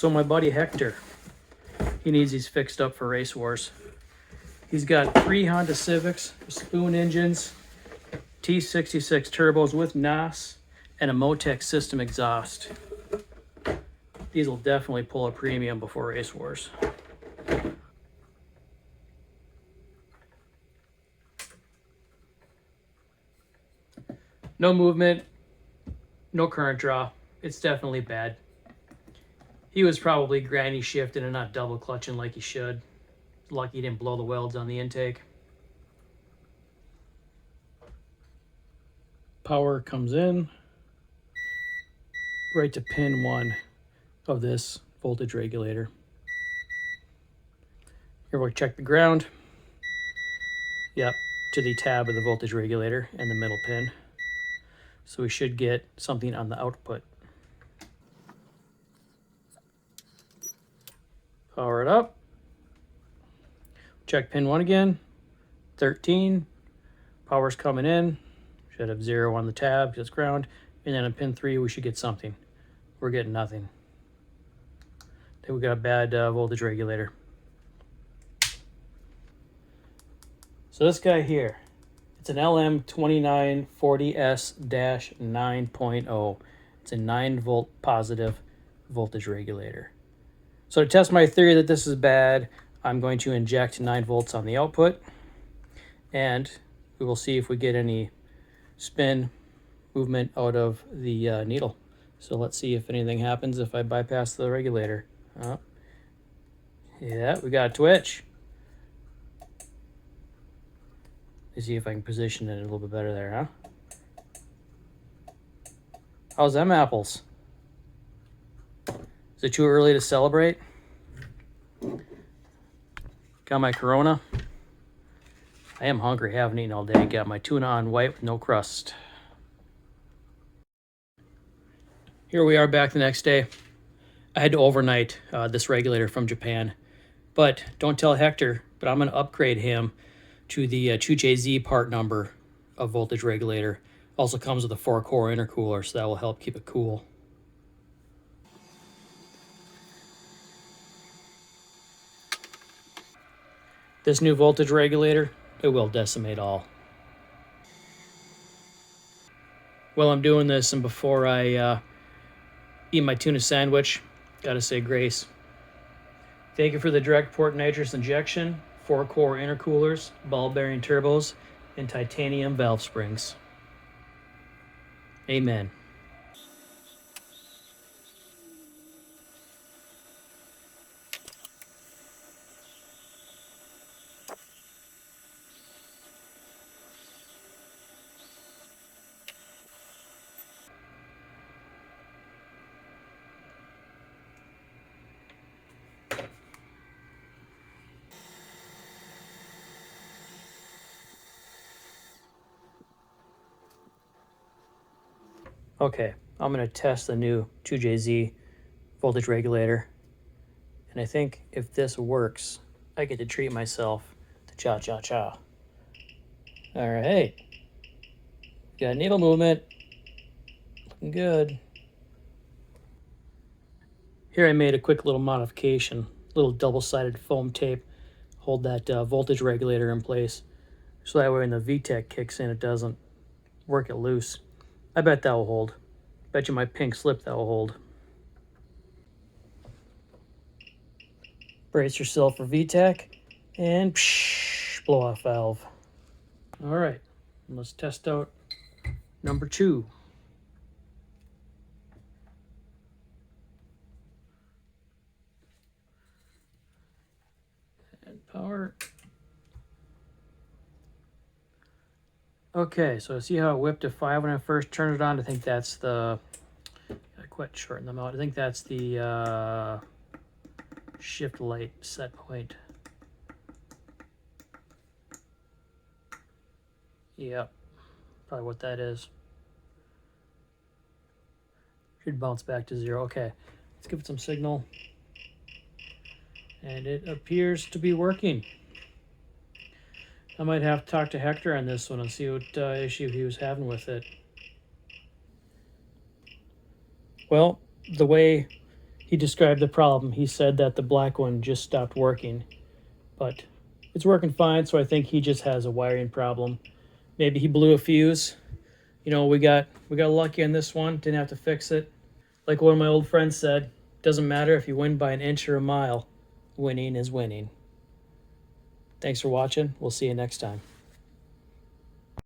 So my buddy Hector, he needs these fixed up for race wars. He's got 3 Honda Civics, spoon engines, T66 turbos with NOS, and a Motec system exhaust. These will definitely pull a premium before race wars. No movement, no current draw. It's definitely bad. He was probably granny shifting and not double clutching like he should. Lucky he didn't blow the welds on the intake. Power comes in right to pin 1 of this voltage regulator. Here we'll check the ground. Yep, to the tab of the voltage regulator and the middle pin. So we should get something on the output. Power it up. Check pin 1 again. 13. Power's coming in. Should have 0 on the tab because it's ground. And then on pin 3 we should get something. We're getting nothing. I think we got a bad voltage regulator. So this guy here, it's an LM2940S-9.0. It's a 9 volt positive voltage regulator. So to test my theory that this is bad, I'm going to inject 9 volts on the output, and we will see if we get any spin movement out of the needle. So let's see if anything happens if I bypass the regulator. Yeah, we got a twitch. Let's see if I can position it a little bit better there, huh? How's them apples? Is it too early to celebrate? Got my Corona. I am hungry, haven't eaten all day. Got my tuna on white with no crust. Here we are back the next day. I had to overnight this regulator from Japan. But don't tell Hector, but I'm going to upgrade him to the 2JZ part number of voltage regulator. Also comes with a 4-core intercooler, so that will help keep it cool. This new voltage regulator, it will decimate all. While I'm doing this and before I eat my tuna sandwich, gotta say grace. Thank you for the direct port nitrous injection, 4-core intercoolers, ball bearing turbos, and titanium valve springs. Amen. Okay, I'm going to test the new 2JZ voltage regulator. And I think if this works, I get to treat myself to cha-cha-cha. All right. Got needle movement. Looking good. Here I made a quick little modification. Little double-sided foam tape. Hold that voltage regulator in place. So that way when the VTEC kicks in, it doesn't work it loose. I bet that will hold. Bet you my pink slip that will hold. Brace yourself for VTEC and psh, blow off valve. All right, let's test out number 2. And power. Okay, so see how it whipped to 5 when I first turned it on? I think that's the, I quit shorten them out. I think that's the shift light set point. Yep, probably what that is. Should bounce back to 0. Okay, let's give it some signal. And it appears to be working. I might have to talk to Hector on this one and see what issue he was having with it. Well, the way he described the problem. He said that the black one just stopped working, but it's working fine, so I think he just has a wiring problem. Maybe he blew a fuse. You know, we got lucky on this one, didn't have to fix it. Like one of my old friends said, doesn't matter if you win by an inch or a mile, winning is winning. Thanks for watching. We'll see you next time.